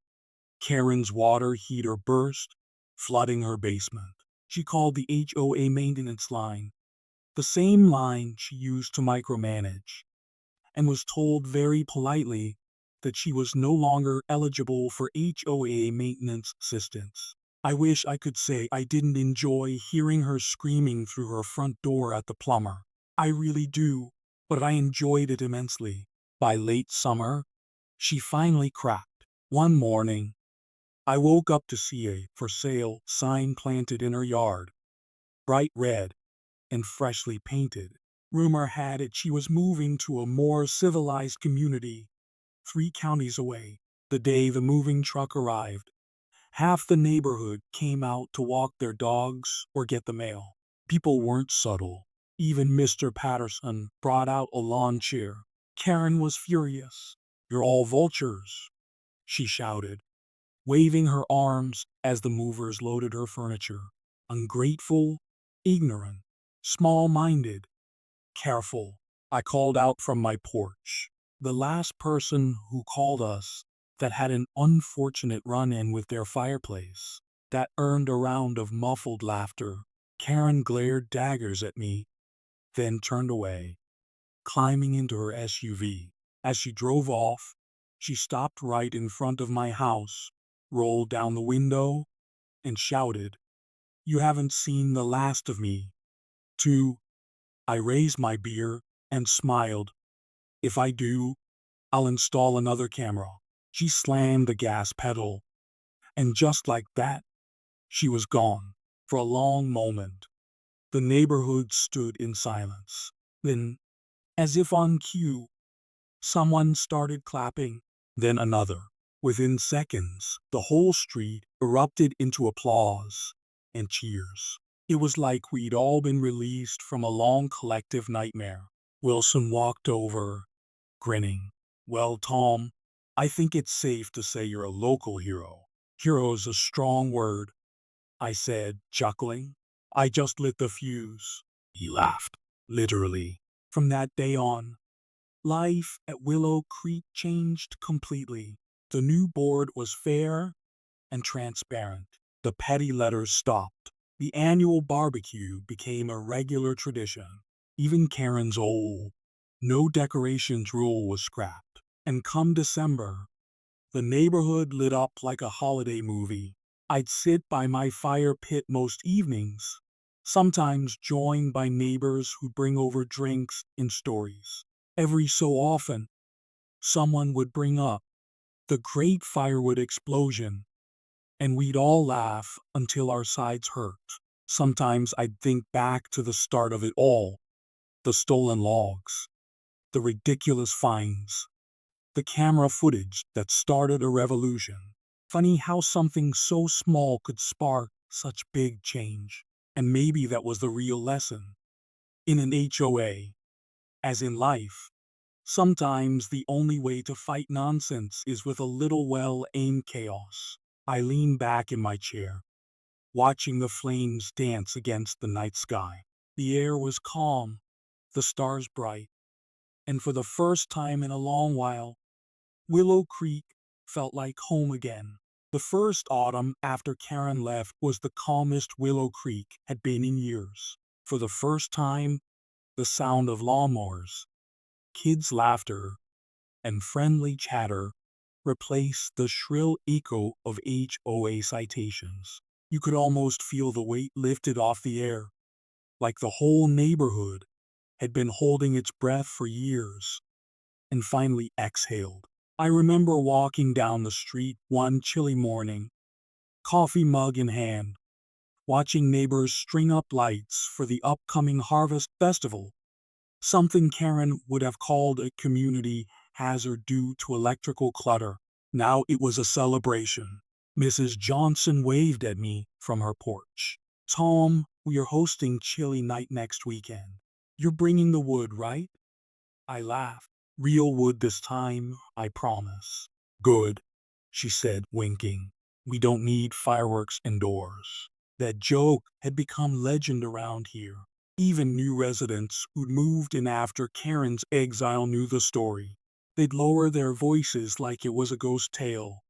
Karen's water heater burst, flooding her basement. She called the HOA maintenance line, the same line she used to micromanage, and was told very politely that she was no longer eligible for HOA maintenance assistance. I wish I could say I didn't enjoy hearing her screaming through her front door at the plumber. I really do, but I enjoyed it immensely. By late summer, she finally cracked. One morning, I woke up to see a "for sale" sign planted in her yard, bright red and freshly painted. Rumor had it she was moving to a more civilized community, 3 counties away. The day the moving truck arrived, half the neighborhood came out to walk their dogs or get the mail. People weren't subtle. Even Mr. Patterson brought out a lawn chair. Karen was furious. "You're all vultures," she shouted, waving her arms as the movers loaded her furniture. "Ungrateful, ignorant, small-minded, careful," I called out from my porch. The last person who called us that had an unfortunate run-in with their fireplace. That earned a round of muffled laughter. Karen glared daggers at me, then turned away, climbing into her SUV. As she drove off, she stopped right in front of my house, rolled down the window, and shouted, "You haven't seen the last of me." 2. I raised my beer and smiled. "If I do, I'll install another camera." She slammed the gas pedal, and just like that, she was gone. For a long moment, the neighborhood stood in silence. Then, as if on cue, someone started clapping, then another. Within seconds, the whole street erupted into applause and cheers. It was like we'd all been released from a long collective nightmare. Wilson walked over, grinning. "Well, Tom, I think it's safe to say you're a local hero." "Hero's a strong word," I said, chuckling. "I just lit the fuse." He laughed. "Literally." From that day on, life at Willow Creek changed completely. The new board was fair and transparent. The petty letters stopped. The annual barbecue became a regular tradition. Even Karen's old no decorations rule was scrapped. And come December, the neighborhood lit up like a holiday movie. I'd sit by my fire pit most evenings, sometimes joined by neighbors who'd bring over drinks and stories. Every so often, someone would bring up the great firewood explosion, and we'd all laugh until our sides hurt. Sometimes I'd think back to the start of it all, the stolen logs, the ridiculous fines, the camera footage that started a revolution. Funny how something so small could spark such big change. And maybe that was the real lesson. In an HOA, as in life, sometimes the only way to fight nonsense is with a little well-aimed chaos. I leaned back in my chair, watching the flames dance against the night sky. The air was calm, the stars bright, and for the first time in a long while, Willow Creek felt like home again. The first autumn after Karen left was the calmest Willow Creek had been in years. For the first time, the sound of lawnmowers, kids' laughter, and friendly chatter replaced the shrill echo of HOA citations. You could almost feel the weight lifted off the air, like the whole neighborhood had been holding its breath for years and finally exhaled. I remember walking down the street one chilly morning, coffee mug in hand, watching neighbors string up lights for the upcoming harvest festival, something Karen would have called a community hazard due to electrical clutter. Now it was a celebration. Mrs. Johnson waved at me from her porch. "Tom, we are hosting chili night next weekend. You're bringing the wood, right?" I laughed. "Real wood this time, I promise." "Good," she said, winking. "We don't need fireworks indoors." That joke had become legend around here. Even new residents who'd moved in after Karen's exile knew the story. They'd lower their voices like it was a ghost tale.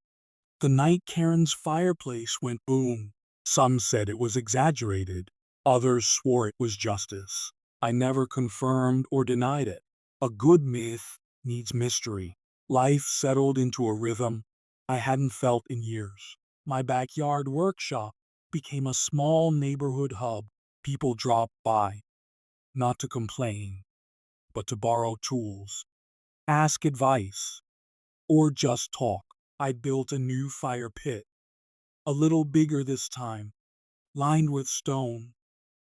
The night Karen's fireplace went boom, some said it was exaggerated. Others swore it was justice. I never confirmed or denied it. A good myth needs mystery. Life settled into a rhythm I hadn't felt in years. My backyard workshop became a small neighborhood hub. People dropped by, not to complain, but to borrow tools, ask advice, or just talk. I built a new fire pit, a little bigger this time, lined with stone,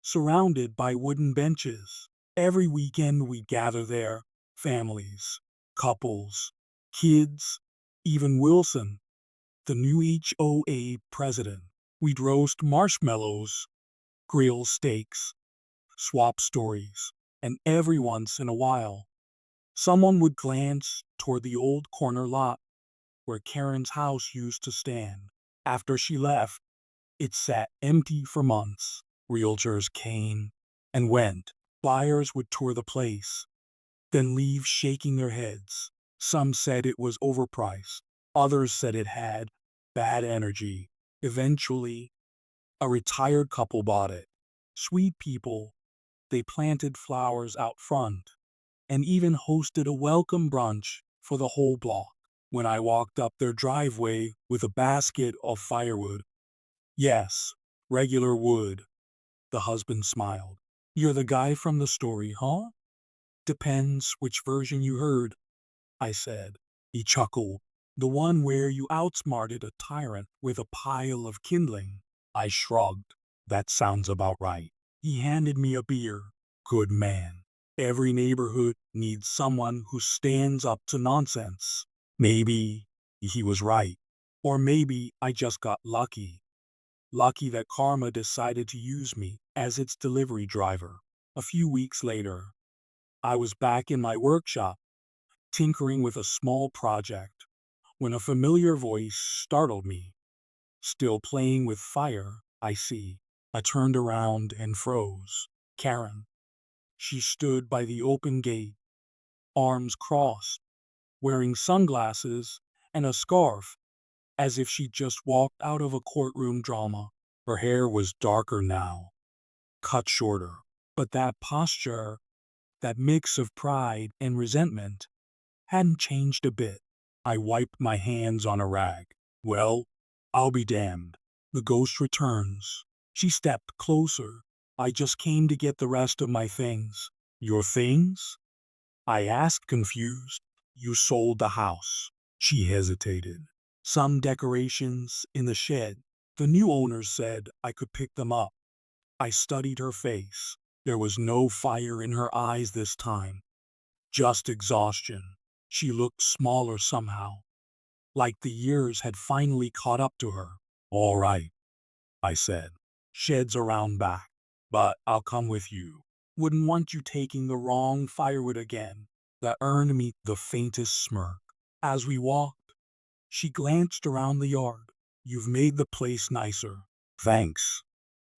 surrounded by wooden benches. Every weekend we gather there, families, couples, kids, even Wilson, the new HOA president. We'd roast marshmallows, grill steaks, swap stories, and every once in a while, someone would glance toward the old corner lot where Karen's house used to stand. After she left, it sat empty for months. Realtors came and went. Buyers would tour the place, then leave shaking their heads. Some said it was overpriced. Others said it had bad energy. Eventually, a retired couple bought it. Sweet people, they planted flowers out front and even hosted a welcome brunch for the whole block. When I walked up their driveway with a basket of firewood, "Yes, regular wood," the husband smiled. "You're the guy from the story, huh?" "Depends which version you heard," I said. He chuckled. "The one where you outsmarted a tyrant with a pile of kindling." I shrugged. "That sounds about right." He handed me a beer. "Good man. Every neighborhood needs someone who stands up to nonsense." Maybe he was right. Or maybe I just got lucky. Lucky that karma decided to use me as its delivery driver. A few weeks later, I was back in my workshop, tinkering with a small project, when a familiar voice startled me. "Still playing with fire, I see." I turned around and froze. Karen. She stood by the open gate, arms crossed, wearing sunglasses and a scarf, as if she'd just walked out of a courtroom drama. Her hair was darker now, cut shorter. But that posture, that mix of pride and resentment, hadn't changed a bit. I wiped my hands on a rag. Well, I'll be damned. The ghost returns. She stepped closer. I just came to get the rest of my things. Your things? I asked, confused. You sold the house. She hesitated. Some decorations in the shed. The new owners said I could pick them up. I studied her face. There was no fire in her eyes this time, just exhaustion. She looked smaller somehow, like the years had finally caught up to her. All right, I said. Shed's around back, but I'll come with you. Wouldn't want you taking the wrong firewood again. That earned me the faintest smirk. As we walked, she glanced around the yard. You've made the place nicer. Thanks,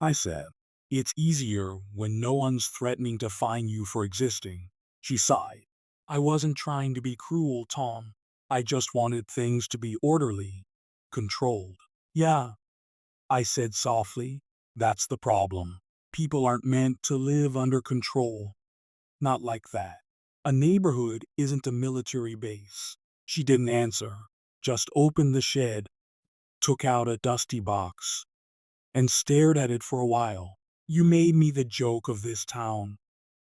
I said. It's easier when no one's threatening to fine you for existing. She sighed. I wasn't trying to be cruel, Tom. I just wanted things to be orderly, controlled. Yeah, I said softly. That's the problem. People aren't meant to live under control. Not like that. A neighborhood isn't a military base. She didn't answer, just opened the shed, took out a dusty box, and stared at it for a while. You made me the joke of this town,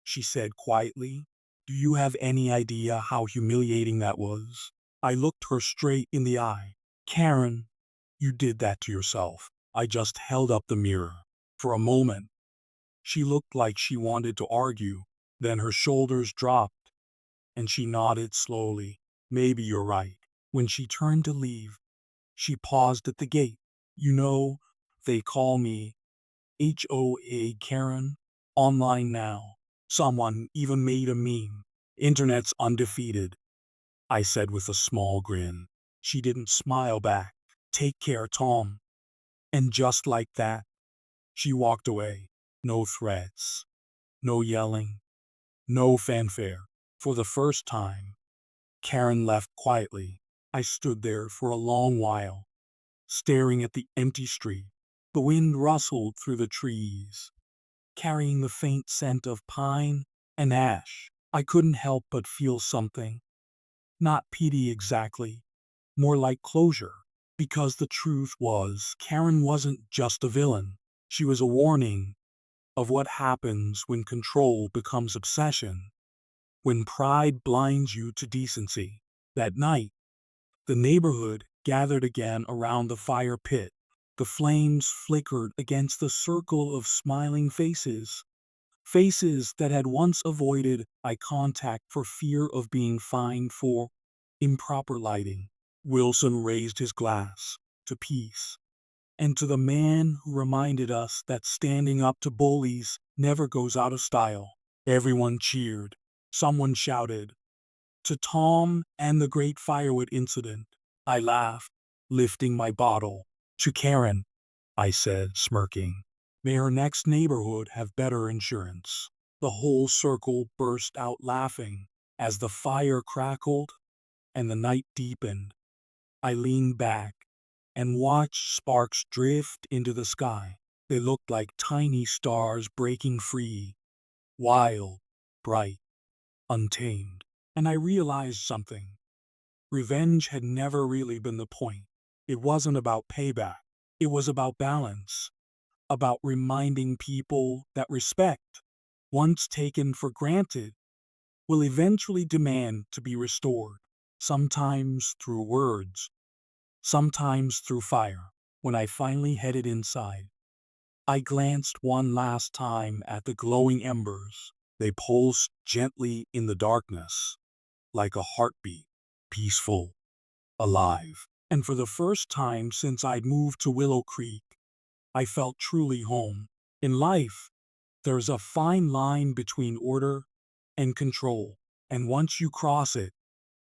she said quietly. Do you have any idea how humiliating that was? I looked her straight in the eye. Karen, you did that to yourself. I just held up the mirror. For a moment, she looked like she wanted to argue. Then her shoulders dropped, and she nodded slowly. Maybe you're right. When she turned to leave, she paused at the gate. You know, they call me HOA Karen online now. Someone even made a meme. Internet's undefeated, I said with a small grin. She didn't smile back. Take care, Tom. And just like that, she walked away. No threats, no yelling, no fanfare. For the first time, Karen left quietly. I stood there for a long while, staring at the empty street. The wind rustled through the trees, carrying the faint scent of pine and ash. I couldn't help but feel something. Not pity exactly, more like closure. Because the truth was, Karen wasn't just a villain. She was a warning of what happens when control becomes obsession, when pride blinds you to decency. That night, the neighborhood gathered again around the fire pit. The flames flickered against the circle of smiling faces, faces that had once avoided eye contact for fear of being fined for improper lighting. Wilson raised his glass to peace, and to the man who reminded us that standing up to bullies never goes out of style. Everyone cheered. Someone shouted, "To Tom and the great firewood incident." I laughed, lifting my bottle. "To Karen," I said, smirking. "May her next neighborhood have better insurance." The whole circle burst out laughing as the fire crackled and the night deepened. I leaned back and watched sparks drift into the sky. They looked like tiny stars breaking free, wild, bright, untamed. And I realized something. Revenge had never really been the point. It wasn't about payback. It was about balance, about reminding people that respect, once taken for granted, will eventually demand to be restored, sometimes through words, sometimes through fire. When I finally headed inside, I glanced one last time at the glowing embers. They pulsed gently in the darkness, like a heartbeat, peaceful, alive. And for the first time since I'd moved to Willow Creek, I felt truly home. In life, there's a fine line between order and control, and once you cross it,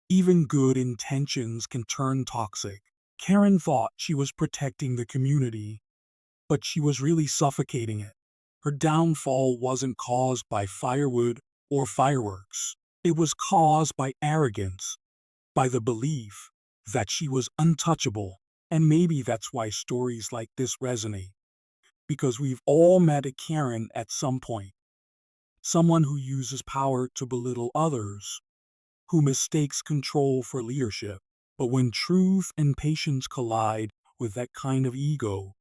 even good intentions can turn toxic. Karen thought she was protecting the community, but she was really suffocating it. Her downfall wasn't caused by firewood or fireworks. It was caused by arrogance, by the belief that she was untouchable. And maybe that's why stories like this resonate. because we've all met a Karen at some point. Someone who uses power to belittle others, who mistakes control for leadership. But when truth and patience collide with that kind of ego,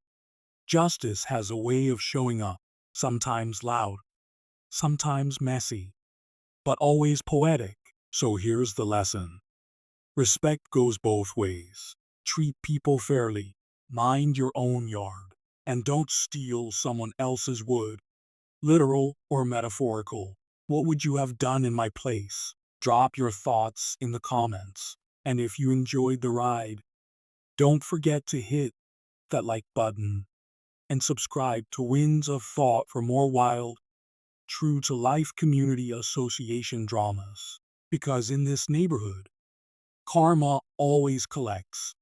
justice has a way of showing up, sometimes loud, sometimes messy, but always poetic. So here's the lesson. Respect goes both ways. Treat people fairly, mind your own yard, and don't steal someone else's wood, literal or metaphorical. What would you have done in my place? Drop your thoughts in the comments. And if you enjoyed the ride, don't forget to hit that like button and subscribe to Winds of Thought for more wild, true to life community association dramas. Because in this neighborhood, karma always collects.